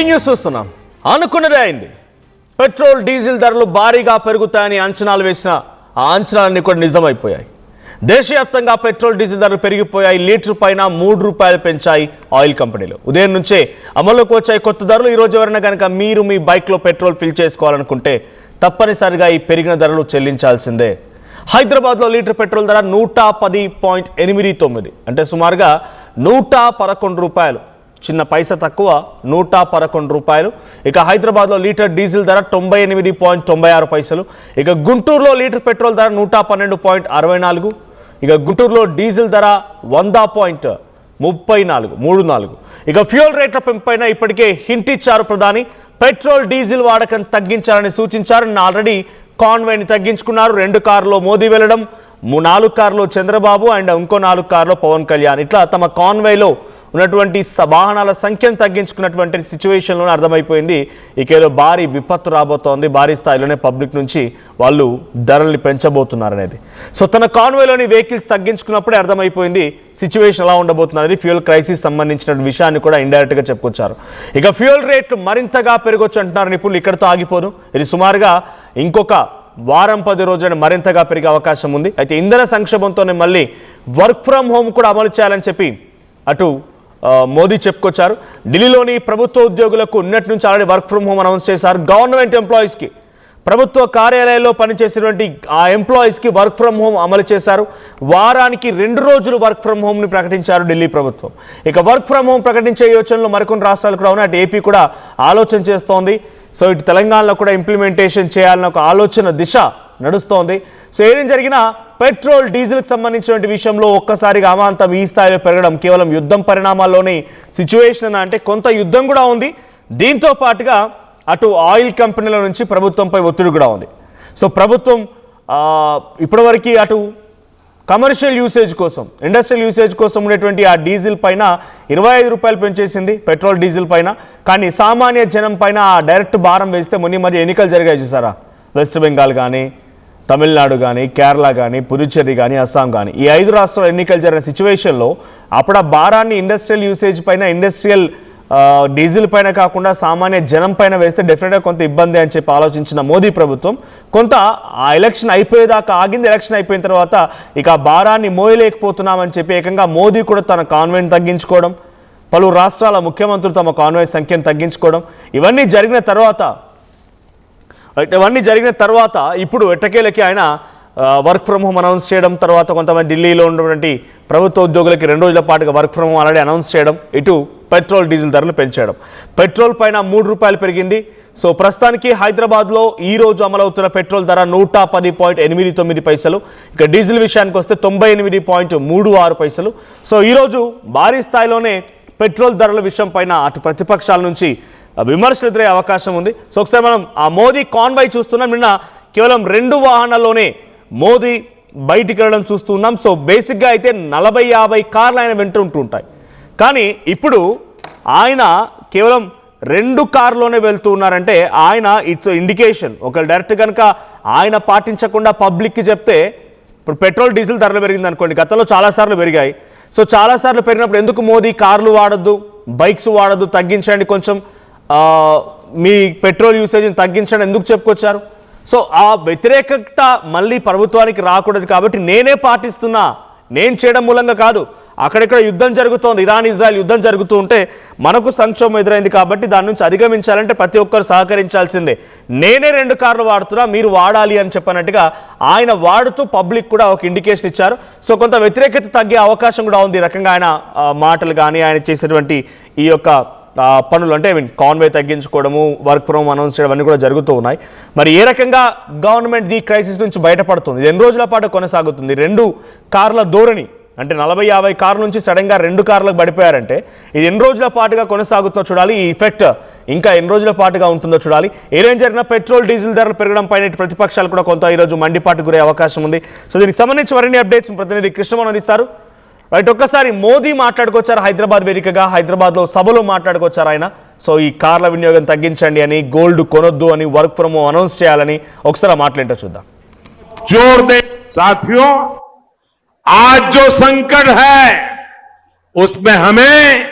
Breaking news చూస్తున్నాం. అనుకున్నదే అయింది. పెట్రోల్ డీజిల్ ధరలు భారీగా పెరుగుతాయని అంచనాలు వేసిన ఆ అంచనాలన్నీ కూడా నిజమైపోయాయి. దేశవ్యాప్తంగా పెట్రోల్ డీజిల్ ధరలు పెరిగిపోయాయి. లీటర్ పైన ₹3 పెంచాయి ఆయిల్ కంపెనీలు. ఉదయం నుంచే అమల్లోకి వచ్చాయి కొత్త ధరలు. ఈరోజు ఎవరైనా కనుక మీరు మీ బైక్లో పెట్రోల్ ఫిల్ చేసుకోవాలనుకుంటే తప్పనిసరిగా ఈ పెరిగిన ధరలు చెల్లించాల్సిందే. హైదరాబాద్లో లీటర్ పెట్రోల్ ధర ₹110.89, అంటే సుమారుగా ₹111, చిన్న పైసా తక్కువ, ₹111. ఇక హైదరాబాద్లో లీటర్ డీజిల్ ధర 98.96. ఇక గుంటూరులో లీటర్ పెట్రోల్ ధర ₹112.64. ఇక గుంటూరులో డీజిల్ ధర 100.34. ఇక ఫ్యూయల్ రేట్ల పెంపైన ఇప్పటికే హింట్ ఇచ్చారు ప్రధాని. పెట్రోల్ డీజిల్ వాడకం తగ్గించాలని సూచించారు. ఆల్రెడీ కాన్వాయ్ని తగ్గించుకున్నారు. 2 కార్లలో మోదీ వెళ్ళడం, 4 కార్లో చంద్రబాబు అండ్ ఇంకో 4 కార్లో పవన్ కళ్యాణ్, ఇట్లా తమ కాన్వాయ్లో ఉన్నటువంటి వాహనాల సంఖ్యను తగ్గించుకున్నటువంటి సిచ్యువేషన్లోనే అర్థమైపోయింది ఇకేదో భారీ విపత్తు రాబోతోంది, భారీ స్థాయిలోనే పబ్లిక్ నుంచి వాళ్ళు ధరల్ని పెంచబోతున్నారు అనేది. సో తన కాన్వాయ్లోని వెహికల్స్ తగ్గించుకున్నప్పుడే అర్థమైపోయింది సిచ్యువేషన్ ఎలా ఉండబోతుంది అనేది. ఫ్యూయల్ క్రైసిస్ సంబంధించిన విషయాన్ని కూడా ఇండైరెక్ట్గా చెప్పుకొచ్చారు. ఇక ఫ్యూయల్ రేట్లు మరింతగా పెరగొచ్చు అంటున్నారు నిపుణులు. ఇక్కడతో ఆగిపోదు, ఇది సుమారుగా ఇంకొక వారం 10 రోజులను మరింతగా పెరిగే అవకాశం ఉంది. అయితే ఇంధన సంక్షోభంతోనే మళ్ళీ వర్క్ ఫ్రమ్ హోమ్ కూడా అమలు చేయాలని చెప్పి అటు మోదీ చెప్పుకొచ్చారు. ఢిల్లీలోని ప్రభుత్వ ఉద్యోగులకు నిన్నటి నుంచి already work from home announce చేశారు. గవర్నమెంట్ ఎంప్లాయీస్కి, ప్రభుత్వ కార్యాలయాల్లో పనిచేసేటువంటి ఆ ఎంప్లాయీస్కి వర్క్ ఫ్రమ్ హోమ్ అమలు చేశారు. వారానికి 2 రోజులు వర్క్ ఫ్రమ్ హోమ్ని ప్రకటించారు ఢిల్లీ ప్రభుత్వం. ఇక వర్క్ ఫ్రమ్ హోమ్ ప్రకటించే యోచనలో మరికొన్ని రాష్ట్రాలు కూడా ఉన్నాయి. అటు ఏపీ కూడా ఆలోచన చేస్తోంది. సో ఇటు తెలంగాణలో కూడా ఇంప్లిమెంటేషన్ చేయాలన్న ఒక ఆలోచన దిశ నడుస్తోంది. సో ఏం జరిగినా పెట్రోల్ డీజిల్కి సంబంధించిన విషయంలో ఒక్కసారిగా అమాంతం ఈ స్థాయిలో పెరగడం కేవలం యుద్ధం పరిణామాల్లోని సిచ్యువేషన్ అంటే కొంత యుద్ధం కూడా ఉంది. దీంతో పాటుగా అటు ఆయిల్ కంపెనీల నుంచి ప్రభుత్వంపై ఒత్తిడి కూడా ఉంది. సో ప్రభుత్వం ఇప్పటివరకు అటు కమర్షియల్ యూసేజ్ కోసం, ఇండస్ట్రియల్ యూసేజ్ కోసం ఉండేటువంటి ఆ డీజిల్ పైన ₹25 పెంచేసింది, పెట్రోల్ డీజిల్ పైన. కానీ సామాన్య జనం పైన ఆ డైరెక్ట్ భారం వేస్తే మొన్న మధ్య ఎన్నికలు జరిగాయి చూసారా, వెస్ట్ బెంగాల్ కానీ, తమిళనాడు కానీ, కేరళ కానీ, పుదుచ్చేరి కానీ, అస్సాం కానీ, ఈ 5 రాష్ట్రాల ఎన్నికలు జరిగిన సిచ్యువేషన్లో అప్పుడు ఆ భారాన్ని ఇండస్ట్రియల్ యూసేజ్ పైన, ఇండస్ట్రియల్ డీజిల్ పైన కాకుండా సామాన్య జనం పైన వేస్తే డెఫినెట్గా కొంత ఇబ్బంది అని చెప్పి ఆలోచించిన మోదీ ప్రభుత్వం కొంత ఆ ఎలక్షన్ అయిపోయేదాకా ఆగింది. ఎలక్షన్ అయిపోయిన తర్వాత ఇక ఆ భారాన్ని మోయలేకపోతున్నామని చెప్పి ఏకంగా మోదీ కూడా తన కాన్వాయ్ని తగ్గించుకోవడం, పలు రాష్ట్రాల ముఖ్యమంత్రులు తమ కాన్వాయ్ సంఖ్యను తగ్గించుకోవడం, ఇవన్నీ జరిగిన తర్వాత ఇప్పుడు ఎట్టకేలకి ఆయన వర్క్ ఫ్రమ్ హోమ్ అనౌన్స్ చేయడం, తర్వాత కొంతమంది ఢిల్లీలో ఉన్నటువంటి ప్రభుత్వ ఉద్యోగులకి 2 రోజుల పాటుగా work from home already announce చేయడం, ఇటు పెట్రోల్ డీజిల్ ధరలు పెంచడం. పెట్రోల్ పైన ₹3 పెరిగింది. సో ప్రస్తుతానికి హైదరాబాద్లో ఈ రోజు అమలవుతున్న పెట్రోల్ ధర ₹110.89. ఇక డీజిల్ విషయానికి వస్తే 98.36. సో ఈరోజు భారీ స్థాయిలోనే పెట్రోల్ ధరల విషయం పైన అటు ప్రతిపక్షాల నుంచి విమర్శలు ఎదురయ్యే అవకాశం ఉంది. సో ఒకసారి మనం ఆ మోదీ కాన్వాయ్ చూస్తున్నాం. నిన్న కేవలం 2 వాహనాల్లోనే మోదీ బయటికి వెళ్ళడం చూస్తున్నాం. సో బేసిక్గా అయితే 40-50 కార్లు ఆయన వెంట ఉంటుంటాయి. కానీ ఇప్పుడు ఆయన కేవలం 2 కార్లోనే వెళ్తూ ఉన్నారంటే ఆయన ఇట్స్ ఇండికేషన్. ఒకవేళ డైరెక్ట్ కనుక ఆయన పాటించకుండా పబ్లిక్కి చెప్తే, ఇప్పుడు పెట్రోల్ డీజిల్ ధరలు పెరిగింది అనుకోండి, గతంలో చాలాసార్లు పెరిగాయి. సో చాలాసార్లు పెరిగినప్పుడు ఎందుకు మోదీ కార్లు వాడద్దు, బైక్స్ వాడద్దు, తగ్గించండి, కొంచెం మీ పెట్రోల్ యూసేజ్ని తగ్గించండి ఎందుకు చెప్పుకొచ్చారు? సో ఆ వ్యతిరేకత మళ్ళీ ప్రభుత్వానికి రాకూడదు కాబట్టి నేనే పాటిస్తున్నా, నేను చేయడం మూలంగా కాదు. అక్కడెక్కడ యుద్ధం జరుగుతోంది, ఇరాన్ ఇజ్రాయెల్ యుద్ధం జరుగుతూ ఉంటే మనకు సంక్షోభం ఎదురైంది కాబట్టి దాని నుంచి అధిగమించాలంటే ప్రతి ఒక్కరు సహకరించాల్సిందే. నేనే 2 కార్లు వాడుతున్నా, మీరు వాడాలి అని చెప్పినట్టుగా ఆయన వాడుతూ పబ్లిక్ కూడా ఒక ఇండికేషన్ ఇచ్చారు. సో కొంత వ్యతిరేకత తగ్గే అవకాశం కూడా ఉంది. ఈ రకంగా ఆయన మాటలు కానీ ఆయన చేసేటువంటి ఈ యొక్క పనులు అంటే కాన్వాయ్ తగ్గించుకోవడము, వర్క్ ఫ్రమ్ అనౌన్స్ చేయడం అన్నీ కూడా జరుగుతూ ఉన్నాయి. మరి ఏ రకంగా గవర్నమెంట్ ఈ క్రైసిస్ నుంచి బయటపడుతుంది, 2 రోజుల పాటు కొనసాగుతుంది. 2 కార్ల ధోరణి అంటే 40-50 కార్ల నుంచి సడన్గా 2 కార్లకు పడిపోయారంటే ఇది ఎన్ని రోజుల పాటుగా కొనసాగుతుందో చూడాలి. ఈ ఎఫెక్ట్ ఇంకా ఎన్ని రోజుల పాటుగా ఉంటుందో చూడాలి. ఏదేం జరిగినా పెట్రోల్ డీజిల్ ధరలు పెరగడం పైన ప్రతిపక్షాలు కూడా కొంత ఈరోజు మండిపాటు గురే అవకాశం ఉంది. సో దీనికి సంబంధించి మరిన్ని అప్డేట్స్ ప్రతినిధి కృష్ణమోహన్ అందిస్తారు. రైట్, ఒక్కసారి మోదీ మాట్లాడుకొచ్చారు హైదరాబాద్ వేదికగా, హైదరాబాద్లో సభలో మాట్లాడుకొచ్చారు ఆయన. సో ఈ కార్ల వినియోగం తగ్గించండి అని, గోల్డ్ కొనొద్దు అని, వర్క్ ఫ్రమ్ హోమ్ అనౌన్స్ చేయాలని ఒకసారి మాట్లాడేంటో చూద్దాం. जोर दे साथियों, आज जो संकट है उसमें हमें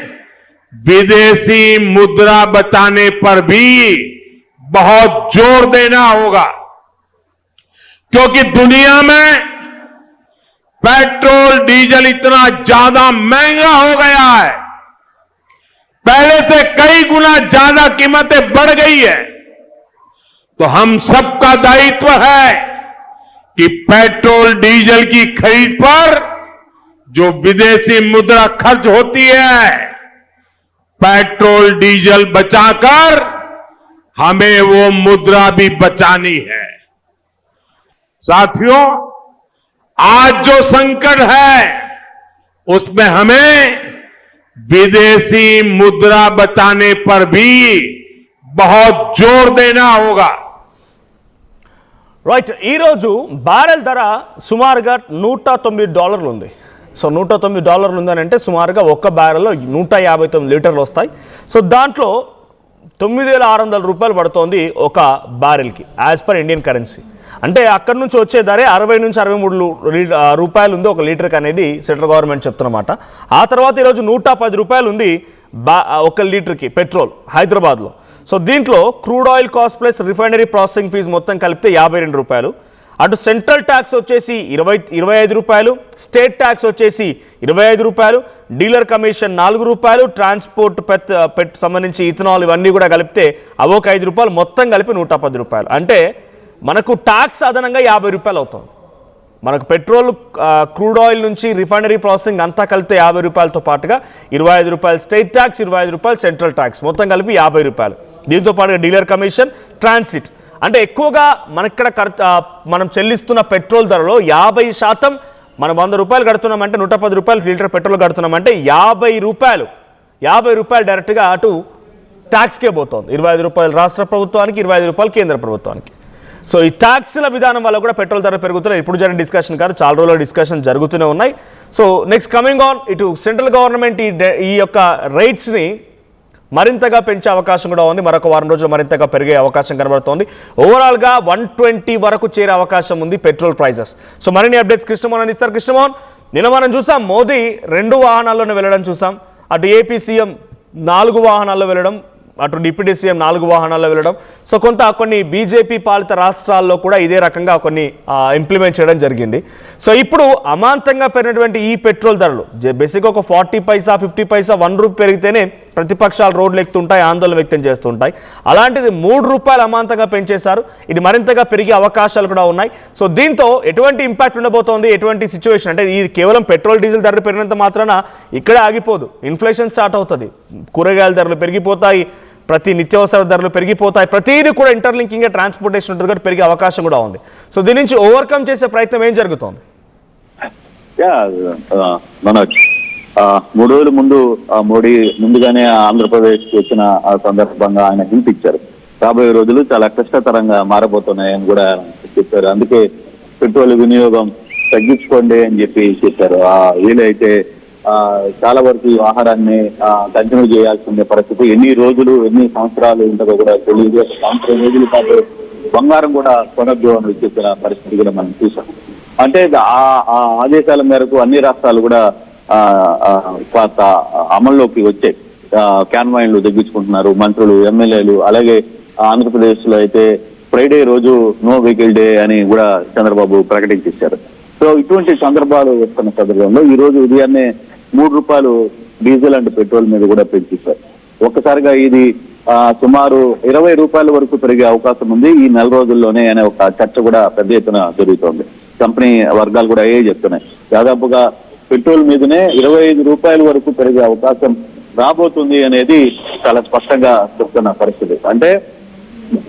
विदेशी मुद्रा बचाने पर भी बहुत जोर देना होगा, क्योंकि दुनिया में पेट्रोल डीजल इतना ज्यादा महंगा हो गया है, पहले से कई गुना ज्यादा कीमतें बढ़ गई है। तो हम सबका दायित्व है कि पेट्रोल डीजल की खरीद पर जो विदेशी मुद्रा खर्च होती है, पेट्रोल डीजल बचाकर हमें वो मुद्रा भी बचानी है। साथियों, आज जो संकट है उसमें हमें विदेशी मुद्रा बचाने पर भी बहुत जोर देना होगा। రైట్, ఈరోజు బ్యారెల్ ధర సుమారుగా $109 ఉంది. సో $109 ఉందని అంటే సుమారుగా ఒక్క బ్యారెల్లో 159 లీటర్లు వస్తాయి. సో దాంట్లో $9,600 పడుతోంది ఒక బ్యారెల్కి యాజ్ పర్ ఇండియన్ కరెన్సీ. అంటే అక్కడి నుంచి వచ్చే ధరే 60 నుంచి 63 రూపాయలు ఉంది ఒక లీటర్కి అనేది సెంట్రల్ గవర్నమెంట్ చెప్తున్నమాట. ఆ తర్వాత ఈరోజు $110 ఉంది ఒక లీటర్కి పెట్రోల్ హైదరాబాద్లో. సో దీంట్లో crude oil cost plus refinery processing fee మొత్తం కలిపితే ₹52. అటు సెంట్రల్ ట్యాక్స్ వచ్చేసి 25 రూపాయలు, స్టేట్ ట్యాక్స్ వచ్చేసి ₹25, డీలర్ కమిషన్ ₹4, ట్రాన్స్పోర్ట్ సంబంధించి ఇథనాల్ ఇవన్నీ కూడా కలిపితే అవొక ₹5, మొత్తం కలిపి ₹110. అంటే మనకు ట్యాక్స్ అదనంగా ₹50 అవుతుంది. మనకు పెట్రోల్, క్రూడ్ ఆయిల్ నుంచి రిఫైనరీ ప్రాసెసింగ్ అంతా కలిపితే ₹50తో పాటుగా ₹25 స్టేట్ ట్యాక్స్, ₹25 సెంట్రల్ ట్యాక్స్, మొత్తం కలిపి ₹50. దీంతో పాటుగా డీలర్ కమిషన్, ట్రాన్సిట్. అంటే ఎక్కువగా మనక్కడ మనం చెల్లిస్తున్న పెట్రోల్ ధరలో 50% మనం ₹100 కడుతున్నామంటే ₹110 లీటర్ పెట్రోల్ కడుతున్నామంటే ₹50 డైరెక్ట్గా అటు ట్యాక్స్కే పోతుంది. ₹25 రాష్ట్ర ప్రభుత్వానికి, ₹25 కేంద్ర ప్రభుత్వానికి. సో ఈ ట్యాక్స్ల విధానం వల్ల కూడా పెట్రోల్ ధర పెరుగుతున్నాయి. ఇప్పుడు జరిగిన డిస్కషన్ కాదు, చాలా రోజుల డిస్కషన్ జరుగుతూనే ఉన్నాయి. సో నెక్స్ట్ కమింగ్ ఆన్, ఇటు సెంట్రల్ గవర్నమెంట్ ఈ యొక్క రేట్స్ని మరింతగా పెంచే అవకాశం కూడా ఉంది. మరొక వారం రోజులు మరింతగా పెరిగే అవకాశం కనబడుతోంది. ఓవరాల్గా 120 వరకు చేరే అవకాశం ఉంది పెట్రోల్ ప్రైజెస్. సో మరిన్ని అప్డేట్స్ కృష్ణమోహన్ అందిస్తారు. కృష్ణమోహన్, నిన్న మనం చూసాం మోదీ 2 వాహనాల్లోనే వెళ్ళడం చూసాం. అటు ఏపీ సీఎం 4 వాహనాల్లో వెళ్ళడం, అటు డిప్యూటీ సీఎం 4 వాహనాల్లో వెళ్ళడం. సో కొన్ని బీజేపీ పాలిత రాష్ట్రాల్లో కూడా ఇదే రకంగా కొన్ని ఇంప్లిమెంట్ చేయడం జరిగింది. సో ఇప్పుడు అమాంతంగా పెరిగినటువంటి ఈ పెట్రోల్ ధరలు బేసిక్గా ఒక 40 పైసా, 50 పైసా, ₹1 పెరిగితేనే ప్రతిపక్షాలు రోడ్లు ఎక్కుతుంటాయి, ఆందోళన వ్యక్తం చేస్తుంటాయి. అలాంటిది ₹3 అమాంతంగా పెంచేశారు. ఇది మరింతగా పెరిగే అవకాశాలు కూడా ఉన్నాయి. సో దీంతో ఎటువంటి ఇంపాక్ట్ ఉండబోతోంది, ఎటువంటి సిచ్యువేషన్ అంటే ఇది కేవలం పెట్రోల్ డీజిల్ ధరలు పెరిగినంత మాత్రాన ఇక్కడే ఆగిపోదు. ఇన్ఫ్లేషన్ స్టార్ట్ అవుతుంది, కూరగాయల ధరలు పెరిగిపోతాయి, ప్రతి నిత్యావసర ధరలు పెరిగిపోతాయి, ప్రతిదీ కూడా ఇంటర్లింకింగ్ ట్రాన్స్పోర్టేషన్ ఉంటుంది కాబట్టి పెరిగే అవకాశం కూడా ఉంది. సో దీని నుంచి ఓవర్కమ్ చేసే ప్రయత్నం ఏం జరుగుతోంది? మనోజ్, 3 రోజుల ముందు మోడీ ముందుగానే ఆంధ్రప్రదేశ్కి వచ్చిన ఆ సందర్భంగా ఆయన హింట్ ఇచ్చారు. రాబోయే రోజులు చాలా కష్టతరంగా మారబోతున్నాయని కూడా చెప్పారు. అందుకే పెట్రోల్ వినియోగం తగ్గించుకోండి అని చెప్పారు. వీలైతే చాలా వరకు ఈ ఆహారాన్ని కంటిన్యూ చేయాల్సిన పరిస్థితి. ఎన్ని రోజులు, ఎన్ని సంవత్సరాలు ఉంటుందో కూడా తెలియదు. 1 సంవత్సరం రోజుల పాటు బంగారం కూడా కొనద్దు అని చెప్పిన పరిస్థితి కూడా మనం చూసాం. అంటే ఆ ఆదేశాల మేరకు అన్ని రాష్ట్రాలు కూడా అమల్లోకి వచ్చాయి. క్యాన్వాయిన్లు తగ్గించుకుంటున్నారు మంత్రులు, ఎమ్మెల్యేలు. అలాగే ఆంధ్రప్రదేశ్ లో అయితే ఫ్రైడే రోజు నో వెహికల్ డే అని కూడా చంద్రబాబు ప్రకటించేశారు. సో ఇటువంటి సందర్భాలు వస్తున్న సందర్భంలో ఈ రోజు ఉదయాన్నే ₹3 డీజిల్ అండ్ పెట్రోల్ మీద కూడా పెంచేశారు. ఒక్కసారిగా ఇది సుమారు ₹20 వరకు పెరిగే అవకాశం ఉంది ఈ నెల రోజుల్లోనే అనే ఒక చర్చ కూడా పెద్ద ఎత్తున జరుగుతోంది. కంపెనీ వర్గాలు కూడా అయ్యే చెప్తున్నాయి. దాదాపుగా పెట్రోల్ మీదనే ₹25 వరకు పెరిగే అవకాశం రాబోతుంది అనేది చాలా స్పష్టంగా చెప్తున్న పరిస్థితి. అంటే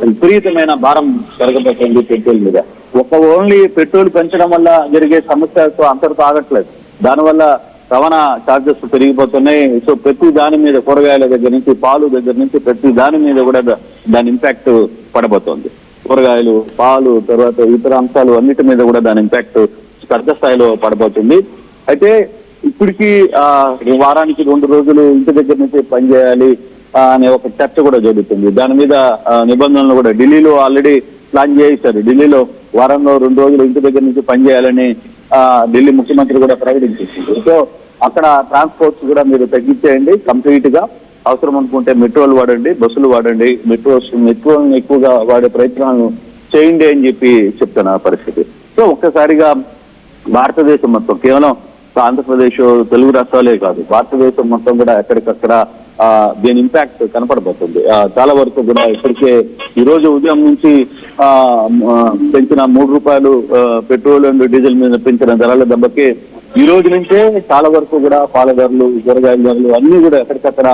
విపరీతమైన భారం పెరగబోతుంది పెట్రోల్ మీద. ఓన్లీ పెట్రోల్ పెంచడం వల్ల జరిగే సమస్యతో అంతటితో ఆగట్లేదు. దానివల్ల రవాణా ఛార్జెస్ పెరిగిపోతున్నాయి. సో ప్రతి దాని మీద, కూరగాయల దగ్గర నుంచి పాలు దగ్గర నుంచి ప్రతి దాని మీద కూడా దాని ఇంపాక్ట్ పడబోతోంది. కూరగాయలు, పాలు, తర్వాత ఇతర అంశాలు అన్నిటి మీద కూడా దాని ఇంపాక్ట్ పెద్ద స్థాయిలో పడబోతుంది. అయితే ఇప్పటికీ వారానికి 2 రోజులు ఇంటి దగ్గర నుంచి పనిచేయాలి అనే ఒక చర్చ కూడా జరుగుతుంది. దాని మీద నిబంధనలు కూడా ఢిల్లీలో ఆల్రెడీ ప్లాన్ చేశారు. ఢిల్లీలో వారంలో 2 రోజులు ఇంటి దగ్గర నుంచి పనిచేయాలని ఢిల్లీ ముఖ్యమంత్రి కూడా ప్రకటించేసింది. సో అక్కడ ట్రాన్స్పోర్ట్స్ కూడా మీరు తగ్గించేయండి కంప్లీట్ గా. అవసరం అనుకుంటే మెట్రోలు వాడండి, బస్సులు వాడండి, మెట్రోలను ఎక్కువగా వాడే ప్రయత్నాలను చేయండి అని చెప్పి చెప్తున్న పరిస్థితి. సో ఒక్కసారిగా భారతదేశం మొత్తం, కేవలం ఆంధ్రప్రదేశ్ తెలుగు రాష్ట్రాలే కాదు, భారతదేశం మొత్తం కూడా ఎక్కడికక్కడ దీని ఇంపాక్ట్ కనపడబోతుంది. చాలా వరకు కూడా ఇప్పటికే ఈ రోజు ఉదయం నుంచి పెంచిన ₹3 పెట్రోల్ అండ్ డీజిల్ మీద పెంచిన ధరల దెబ్బకి ఈ రోజు నుంచే చాలా వరకు కూడా పాల ధరలు, కూరగాయల ధరలు అన్ని కూడా ఎక్కడికక్కడ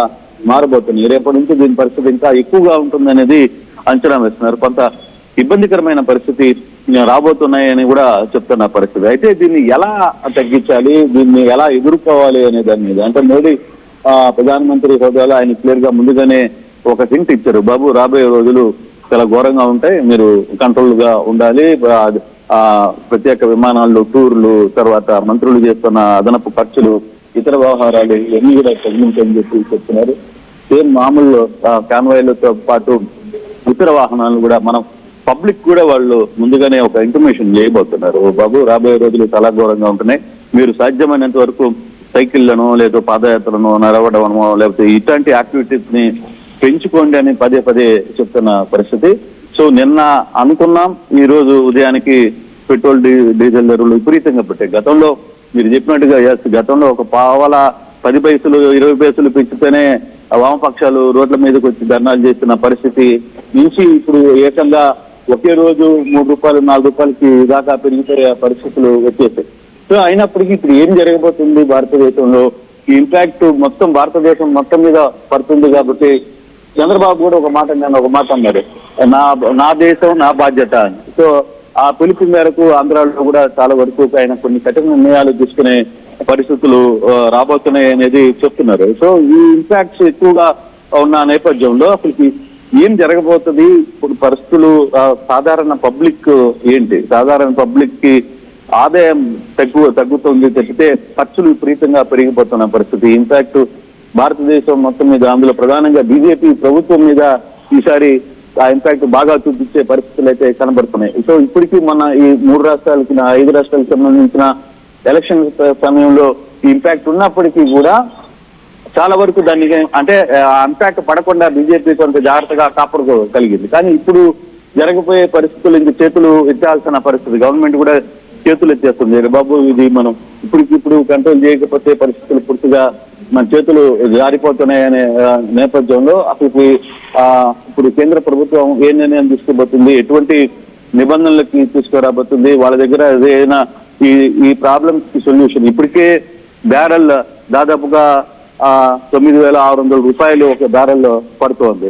మారబోతున్నాయి. రేపటి నుంచి దీని పరిస్థితి ఇంకా ఎక్కువగా ఉంటుందనేది అంచనా వేస్తున్నారు. కొంత ఇబ్బందికరమైన పరిస్థితి రాబోతున్నాయని కూడా చెప్తున్న పరిస్థితి. అయితే దీన్ని ఎలా తగ్గించాలి, దీన్ని ఎలా ఎదుర్కోవాలి అనే దాని మీద అంటే మోడీ ప్రధానమంత్రి హోదాలో ఆయన క్లియర్ గా ముందుగానే ఒక హింట్ ఇచ్చారు. బాబు, రాబోయే రోజులు చాలా ఘోరంగా ఉంటాయి, మీరు కంట్రోల్ గా ఉండాలి, ప్రత్యేక విమానాల్లో టూర్లు, తర్వాత మంత్రులు చేస్తున్న అదనపు ఖర్చులు, ఇతర వ్యవహారాలు ఇవన్నీ కూడా తగ్గించని చెప్పి చెప్తున్నారు. సేమ్ మామూలు కాన్వాయ్లతో పాటు ఇతర వాహనాలను కూడా మనం పబ్లిక్ కూడా వాళ్ళు ముందుగానే ఒక ఇంటిమేషన్ చేయబోతున్నారు. బాబు, రాబోయే రోజులు చాలా ఘోరంగా ఉంటున్నాయి, మీరు సాధ్యమైనంత వరకు సైకిళ్లను లేదా పాదయాత్రలను నడవడమో లేకపోతే ఇట్లాంటి యాక్టివిటీస్ ని పెంచుకోండి అని పదే పదే చెప్తున్న పరిస్థితి. సో నిన్న అనుకున్నాం, ఈ రోజు ఉదయానికి పెట్రోల్ డీజిల్ ధరలు విపరీతంగా పెట్టాయి. గతంలో మీరు చెప్పినట్టుగా గతంలో ఒక పావల 10 పైసలు 20 పైసలు పెంచితేనే వామపక్షాలు రోడ్ల మీదకి వచ్చి ధర్నాలు చేస్తున్న పరిస్థితి నుంచి ఇప్పుడు ఏకంగా ఒకే రోజు ₹3 ₹4కి దాకా పెరిగిపోయే పరిస్థితులు వచ్చేసాయి. సో అయినప్పటికీ ఇప్పుడు ఏం జరగబోతుంది భారతదేశంలో, ఈ ఇంపాక్ట్ మొత్తం భారతదేశం మొత్తం మీద పడుతుంది. కాబట్టి చంద్రబాబు కూడా ఒక మాట అన్నారు, నా దేశం నా బాధ్యత అని. సో ఆ పిలుపు మేరకు ఆంధ్రాలో కూడా చాలా వరకు ఆయన కొన్ని కఠిన నిర్ణయాలు తీసుకునే పరిస్థితులు రాబోతున్నాయి అనేది చెప్తున్నారు. సో ఈ ఇంపాక్ట్స్ ఎక్కువగా ఉన్న నేపథ్యంలో అసలు ఏం జరగబోతుంది, ఇప్పుడు పరిస్థితులు సాధారణ పబ్లిక్ ఏంటి, సాధారణ పబ్లిక్ కి ఆదాయం తగ్గుతుంది తప్పితే ఖర్చులు విపరీతంగా పెరిగిపోతున్న పరిస్థితి. ఇన్ఫాక్ట్ భారతదేశం మొత్తం మీద, అందులో ప్రధానంగా బీజేపీ ప్రభుత్వం మీద ఈసారి ఆ ఇంపాక్ట్ బాగా చూపించే పరిస్థితులు అయితే కనబడుతున్నాయి. సో ఇప్పటికీ మన ఈ 3 రాష్ట్రాలకి 5 రాష్ట్రాలకు సంబంధించిన ఎలక్షన్ సమయంలో ఈ ఇంపాక్ట్ ఉన్నప్పటికీ కూడా చాలా వరకు దాన్ని అంటే ఇంపాక్ట్ పడకుండా బీజేపీ కొంత జాగ్రత్తగా కాపాడుకోగలిగింది. కానీ ఇప్పుడు జరగబోయే పరిస్థితులు ఇంక చేతులు ఎత్తాల్సిన పరిస్థితి, గవర్నమెంట్ కూడా చేతులు ఎత్తేస్తుంది. బాబు, ఇది మనం ఇప్పుడు కంట్రోల్ చేయకపోతే పరిస్థితులు పూర్తిగా మన చేతులు జారిపోతున్నాయనే నేపథ్యంలో అసలు ఇప్పుడు కేంద్ర ప్రభుత్వం ఏ నిర్ణయం తీసుకోబోతుంది, ఎటువంటి నిబంధనలకి తీసుకురాబోతుంది, వాళ్ళ దగ్గర ఏదైనా ఈ ప్రాబ్లమ్స్ కి సొల్యూషన్. ఇప్పటికే బ్యారెల్ దాదాపుగా ₹9,600 ఒక బ్యారెల్ పడుతోంది.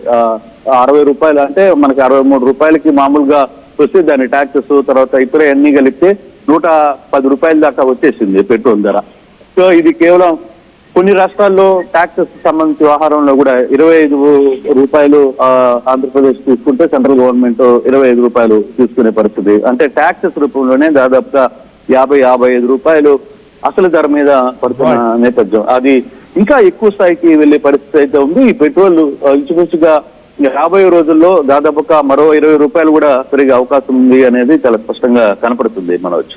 ₹60 అంటే మనకి ₹63 మామూలుగా వస్తే దాని ట్యాక్సెస్ తర్వాత ఇతర అన్ని కలిపితే ₹110 దాకా వచ్చేసింది పెట్రోల్ ధర. సో ఇది కేవలం కొన్ని రాష్ట్రాల్లో ట్యాక్సెస్ సంబంధించి వ్యవహారంలో కూడా ₹25 ఆంధ్రప్రదేశ్ తీసుకుంటే సెంట్రల్ గవర్నమెంట్ ₹25 తీసుకునే పరిస్థితి. అంటే ట్యాక్సెస్ రూపంలోనే దాదాపుగా ₹50-55 అసలు ధర మీద పడుతున్న నేపథ్యం. అది ఇంకా ఎక్కువ స్థాయికి వెళ్లే పరిస్థితి అయితే ఉంది. ఈ పెట్రోల్ ఇంచుమించుగా రాబోయే రోజుల్లో దాదాపుగా మరో ₹20 కూడా పెరిగే అవకాశం ఉంది అనేది చాలా స్పష్టంగా కనపడుతుంది. మనవచ్చు.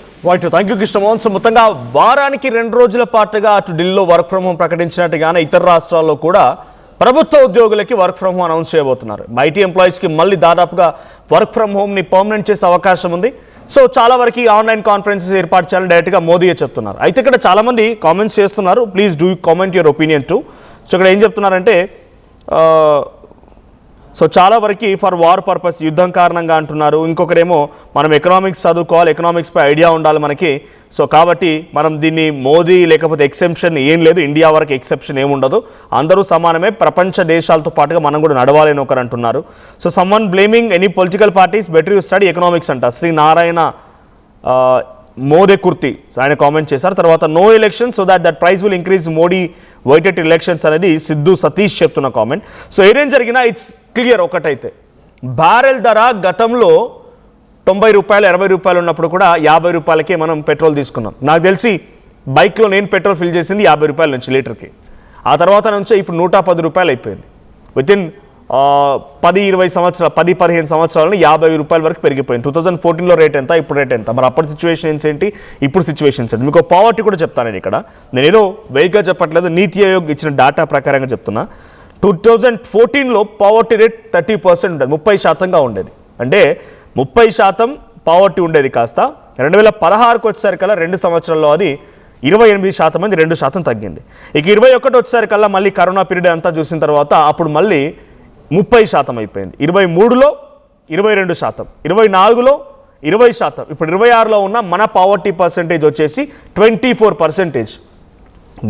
Thank you Krishnamohan. సో మొత్తంగా వారానికి 2 రోజుల పాటుగా అటు ఢిల్లీలో వర్క్ ఫ్రమ్ హోమ్ ప్రకటించినట్టుగానే ఇతర రాష్ట్రాల్లో కూడా ప్రభుత్వ ఉద్యోగులకి వర్క్ ఫ్రమ్ హోమ్ అనౌన్స్ చేయబోతున్నారు. ఐటీ ఎంప్లాయీస్కి మళ్ళీ దాదాపుగా వర్క్ ఫ్రమ్ హోమ్ని పర్మనెంట్ చేసే అవకాశం ఉంది. సో చాలా వరకు ఆన్లైన్ కాన్ఫరెన్సెస్ ఏర్పాటు చేయాలని డైరెక్ట్గా మోదీయే చెప్తున్నారు. అయితే ఇక్కడ చాలామంది కామెంట్స్ చేస్తున్నారు, please do comment your opinion to. So ఇక్కడ ఏం చెప్తున్నారంటే సో చాలా వరకు ఫర్ వార్ పర్పస్, యుద్ధం కారణంగా అంటున్నారు. ఇంకొకరేమో మనం ఎకనామిక్స్ చదువుకోవాలి, ఎకనామిక్స్పై ఐడియా ఉండాలి మనకి. సో కాబట్టి మనం దీన్ని మోదీ లేకపోతే ఎక్సెప్షన్ ఏం లేదు, ఇండియా వరకు ఎక్సెప్షన్ ఏముండదు, అందరూ సమానమే, ప్రపంచ దేశాలతో పాటుగా మనం కూడా నడవాలని ఒకరు అంటున్నారు. So someone blaming any political parties, better you study economics అంట శ్రీ నారాయణ మోదే కుర్తి ఆయన కామెంట్ చేశారు. తర్వాత no election so that price will increase Modi waited elections అనేది సిద్ధు సతీష్ చెప్తున్న కామెంట్. సో ఏదేం జరిగినా ఇట్స్ క్లియర్ ఒకటైతే, బ్యారెల్ ధర గతంలో ₹90 ₹20 ఉన్నప్పుడు కూడా ₹50కే మనం పెట్రోల్ తీసుకున్నాం. నాకు తెలిసి బైక్లో నేను పెట్రోల్ ఫిల్ చేసింది ₹50 నుంచి లీటర్కి. ఆ తర్వాత నుంచే ఇప్పుడు ₹110 అయిపోయింది. వితిన్ 10-20 సంవత్సరాలు 10-15 సంవత్సరాలని ₹50 వరకు పెరిగిపోయింది. 2014లో రేట్ ఎంత, ఇప్పుడు రేట్ ఎంత, మరి అప్పటి సిచ్యువేషన్స్ ఏంటి, ఇప్పుడు సిచ్యువేషన్స్ ఏంటి. మీకు పావర్టీ కూడా చెప్తాను నేను ఇక్కడ. నేనేదో వెయిగా చెప్పట్లేదు, నీతి ఆయోగ్ ఇచ్చిన డేటా ప్రకారంగా చెప్తున్నా. 2014లో పావర్టీ రేట్ 30% ఉండేది, 30%గా ఉండేది. అంటే 30% పావర్టీ ఉండేది కాస్త 2016కు వచ్చేసరికల్లా 2 సంవత్సరాల్లో అది 28% మంది 2% తగ్గింది. ఇక 21 వచ్చేసరికల్లా మళ్ళీ కరోనా పీరియడ్ అంతా చూసిన తర్వాత అప్పుడు మళ్ళీ 30% అయిపోయింది. 23లో 22%, 24లో 20%, ఇప్పుడు 26లో ఉన్న మన పావర్టీ పర్సెంటేజ్ వచ్చేసి 24%.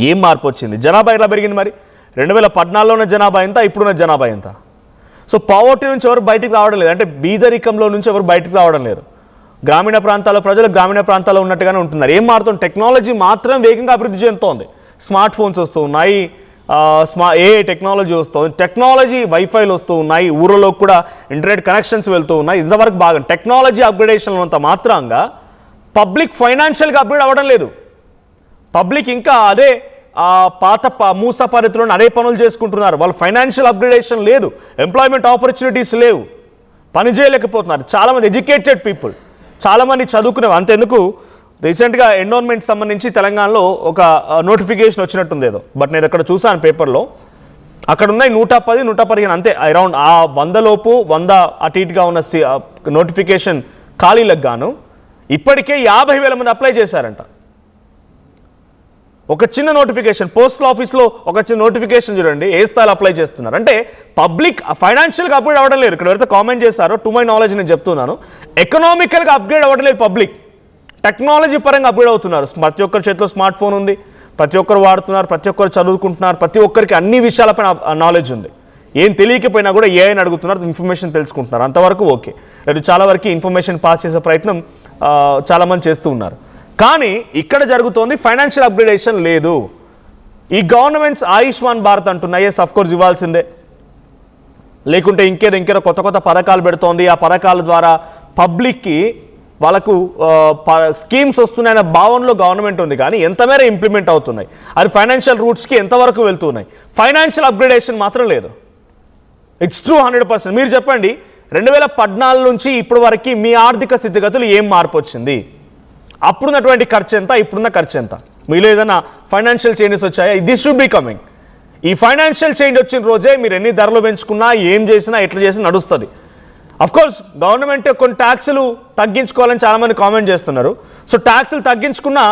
ఏం మార్పు వచ్చింది? జనాభా ఎలా పెరిగింది మరి? 2014లో ఉన్న జనాభా ఎంత, ఇప్పుడున్న జనాభా ఎంత? సో పావర్టీ నుంచి ఎవరు బయటికి రావడం లేదు, అంటే బీదరికంలో నుంచి ఎవరు బయటికి రావడం లేదు. గ్రామీణ ప్రాంతాల్లో ప్రజలు గ్రామీణ ప్రాంతాల్లో ఉన్నట్టుగానే ఉంటున్నారు. ఏం మారుతుంది? టెక్నాలజీ మాత్రం వేగంగా అభివృద్ధి చెందుతోంది. స్మార్ట్ ఫోన్స్ వస్తూ ఉన్నాయి, ఏఐ టెక్నాలజీ వస్తుంది, టెక్నాలజీ వైఫైలు వస్తూ ఉన్నాయి, ఊళ్ళలో కూడా ఇంటర్నెట్ కనెక్షన్స్ వెళ్తూ ఉన్నాయి. ఇంతవరకు బాగా టెక్నాలజీ అప్గ్రేడేషన్ ఉన్నంత మాత్రంగా పబ్లిక్ ఫైనాన్షియల్గా అప్గ్రేడ్ అవ్వడం లేదు. పబ్లిక్ ఇంకా అదే పాత మూస పరిధిలోనే అదే పనులు చేసుకుంటున్నారు. వాళ్ళు ఫైనాన్షియల్ అప్గ్రేడేషన్ లేదు, ఎంప్లాయ్మెంట్ ఆపర్చునిటీస్ లేవు, పని చేయలేకపోతున్నారు. చాలామంది ఎడ్యుకేటెడ్ పీపుల్, చాలామంది చదువుకునేవి. అంతెందుకు రీసెంట్గా ఎండోన్మెంట్ సంబంధించి తెలంగాణలో ఒక నోటిఫికేషన్ వచ్చినట్టుంది ఏదో, బట్ నేను అక్కడ చూసాను పేపర్లో. అక్కడ ఉన్నాయి 110, 115 అంతే, అరౌండ్ ఆ 100 లోపు 100 అటు ఇటుగా ఉన్న నోటిఫికేషన్ ఖాళీలకు గాను ఇప్పటికే 50,000 మంది అప్లై చేశారంట. ఒక చిన్న నోటిఫికేషన్, పోస్టల్ ఆఫీస్లో ఒక చిన్న నోటిఫికేషన్ చూడండి, ఏ స్థాయిలో అప్లై చేస్తున్నారు. అంటే పబ్లిక్ ఫైనాన్షియల్గా అప్గ్రేడ్ అవ్వడం లేదు. ఇక్కడ ఎవరైతే కామెంట్ చేశారో, టు మై నాలెడ్జ్ నేను చెప్తున్నాను, ఎకనామికల్గా అప్గ్రేడ్ అవ్వడం లేదు పబ్లిక్, టెక్నాలజీ పరంగా అప్గ్రేడ్ అవుతున్నారు. ప్రతి ఒక్కరి చేతిలో స్మార్ట్ ఫోన్ ఉంది, ప్రతి ఒక్కరు వాడుతున్నారు, ప్రతి ఒక్కరు చదువుకుంటున్నారు, ప్రతి ఒక్కరికి అన్ని విషయాలపైన నాలెడ్జ్ ఉంది. ఏం తెలియకపోయినా కూడా ఏఐని అడుగుతున్నారు, ఇన్ఫర్మేషన్ తెలుసుకుంటున్నారు, అంతవరకు ఓకే. లేదు చాలా వరకు ఇన్ఫర్మేషన్ పాస్ చేసే ప్రయత్నం చాలామంది చేస్తూ ఉన్నారు. కానీ ఇక్కడ జరుగుతోంది ఫైనాన్షియల్ అప్గ్రేడేషన్ లేదు. ఈ గవర్నమెంట్స్ ఆయుష్మాన్ భారత్ అంటున్నాయి, ఎస్ అఫ్ కోర్స్ ఇవ్వాల్సిందే, లేకుంటే ఇంకేదో కొత్త కొత్త పథకాలు పెడుతోంది. ఆ పథకాల ద్వారా పబ్లిక్కి వాళ్ళకు స్కీమ్స్ వస్తున్నాయన్న భావనలో గవర్నమెంట్ ఉంది, కానీ ఎంత మేర ఇంప్లిమెంట్ అవుతున్నాయి, అది ఫైనాన్షియల్ రూట్స్కి ఎంతవరకు వెళ్తున్నాయి, ఫైనాన్షియల్ అప్గ్రేడేషన్ మాత్రం లేదు. It's true 100%. మీరు చెప్పండి, 2014 నుంచి ఇప్పటి వరకు మీ ఆర్థిక స్థితిగతులు ఏం మార్పు వచ్చింది? అప్పుడున్నటువంటి ఖర్చు ఎంత, ఇప్పుడున్న ఖర్చు ఎంత? మీలో ఏదైనా ఫైనాన్షియల్ చేంజెస్ వచ్చాయా? This should be coming. ఈ ఫైనాన్షియల్ చేంజ్ వచ్చిన రోజే మీరు ఎన్ని ధరలు పెంచుకున్నా, ఏం చేసినా, ఎట్లా చేసినా నడుస్తుంది. అఫ్కోర్స్ గవర్నమెంట్ కొన్ని ట్యాక్సులు తగ్గించుకోవాలని చాలామంది కామెంట్ చేస్తున్నారు. సో ట్యాక్సులు తగ్గించుకున్నా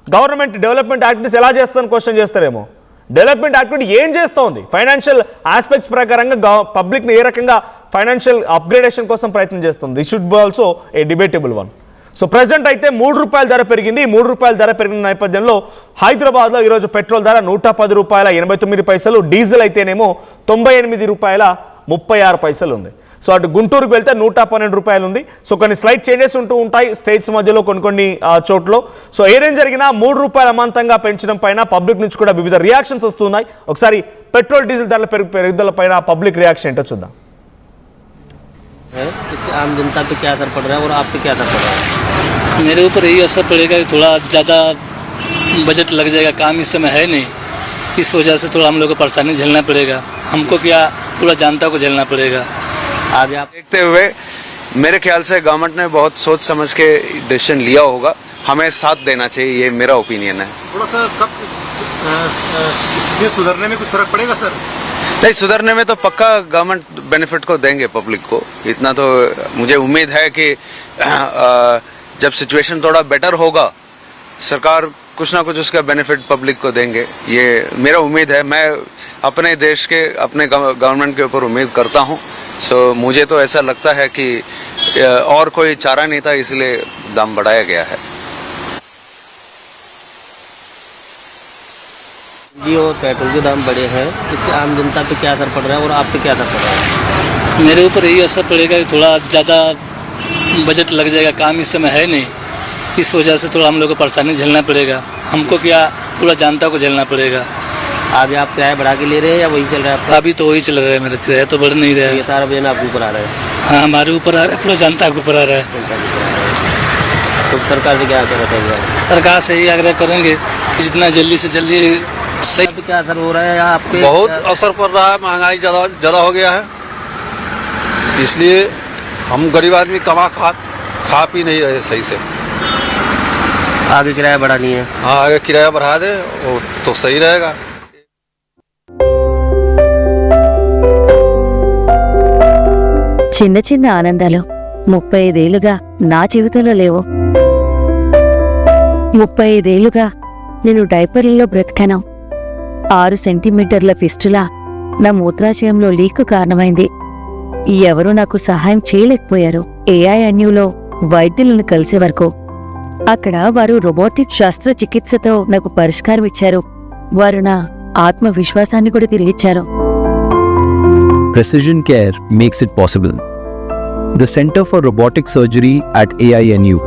గవర్నమెంట్ డెవలప్మెంట్ యాక్టివిటీస్ ఎలా చేస్తుందని క్వశ్చన్ చేస్తారేమో. డెవలప్మెంట్ యాక్టివిటీ ఏం చేస్తోంది? ఫైనాన్షియల్ ఆస్పెక్ట్స్ ప్రకారంగా పబ్లిక్ని ఏ రకంగా ఫైనాన్షియల్ అప్గ్రేడేషన్ కోసం ప్రయత్నం చేస్తుంది? This should be also a debatable one. So present అయితే ₹3 ధర పెరిగింది. ₹3 ధర పెరిగిన నేపథ్యంలో హైదరాబాద్లో ఈరోజు పెట్రోల్ ధర ₹110.89, డీజిల్ అయితేనేమో ₹98.36 ఉంది. సో అటు గుంటూరుకు వెళ్తే ₹112 ఉంది. సో కొన్ని స్లైట్ చేంజెస్ ఉంటూ ఉంటాయి స్టేట్స్ మధ్యలో కొన్ని చోట్ల. సో ఏదేం జరిగినా ₹3 అమాంతంగా పెంచడం పైన పబ్లిక్ నుంచి కూడా వివిధ రియాక్షన్స్ వస్తున్నాయి. ఒకసారి పెట్రోల్ డీజిల్ ధరల పెరుగుదల పైన పబ్లిక్ రియాక్షన్ ఏంటో చూద్దాం. आम जनता पे क्या असर पड़ रहा है और आप पे क्या असर पड़ रहा है? मेरे ऊपर यही असर पड़ेगा कि थोड़ा ज़्यादा बजट लग जाएगा, काम इस समय है नहीं, इस वजह से थोड़ा हम लोग को परेशानी झेलना पड़ेगा. हमको क्या, पूरा जनता को झेलना पड़ेगा. आगे आप देखते हुए मेरे ख्याल से गवर्नमेंट ने बहुत सोच समझ के डिसीजन लिया होगा, हमें साथ देना चाहिए, ये मेरा ओपिनियन है. थोड़ा सा कब सुधरने में कुछ फर्क पड़ेगा सर? नहीं, सुधरने में तो पक्का गवर्नमेंट बेनिफिट को देंगे पब्लिक को, इतना तो मुझे उम्मीद है कि जब सिचुएशन थोड़ा बेटर होगा सरकार कुछ ना कुछ उसका बेनिफिट पब्लिक को देंगे, ये मेरा उम्मीद है. मैं अपने देश के, अपने गवर्नमेंट के ऊपर उम्मीद करता हूँ. सो मुझे तो ऐसा लगता है कि और कोई चारा नहीं था, इसलिए दाम बढ़ाया गया है. जी और पेट्रोल के दाम बढ़े हैं, इससे आम जनता पे क्या असर पड़ रहा है और आप पे क्या असर पड़ रहा है? मेरे ऊपर यही असर पड़ेगा कि थोड़ा ज़्यादा बजट लग जाएगा, काम इस समय है नहीं, इस वजह से थोड़ा हम लोग को परेशानी झेलना पड़ेगा. हमको क्या, पूरा जनता को झेलना पड़ेगा. आगे आप किराया बढ़ा के ले रहे हैं या वही चल रहा है आपका? अभी तो वही चल रहा है, मेरा किराया तो बढ़ नहीं रहा है. ये सारा वजन आपके ऊपर आ रहा है? हाँ, हमारे ऊपर आ रहा है, पूरा जनता के ऊपर आ रहा है. तो सरकार से क्या आग्रह करेंगे? सरकार से यही आग्रह करेंगे कि जितना जल्दी से जल्दी सही. क्या असर हो रहा है या आपके? बहुत असर पड़ रहा है, महंगाई ज़्यादा हो गया है, इसलिए हम गरीब आदमी खा पी नहीं रहे सही से. आगे किराया बढ़ानी है? हाँ, आगे किराया बढ़ा दे तो सही रहेगा. చిన్న చిన్న ఆనందాలు 35 ఏళ్లుగా నా జీవితంలో లేవు. 35 ఏళ్లుగా నేను డైపర్లలో బ్రతికాను. 6 సెంటీమీటర్ల ఫిస్టులా నా మూత్రాశయంలో లీకు కారణమైంది. ఎవరూ నాకు సహాయం చేయలేకపోయారు. AINUలో వైద్యులను కలిసే వరకు. అక్కడ వారు రోబోటిక్ శస్త్రచికిత్సతో నాకు పరిష్కారం ఇచ్చారు. వారు నా ఆత్మవిశ్వాసాన్ని కూడా తిరిగిచ్చారు. Precision care makes it possible. The Center for Robotic Surgery at AINU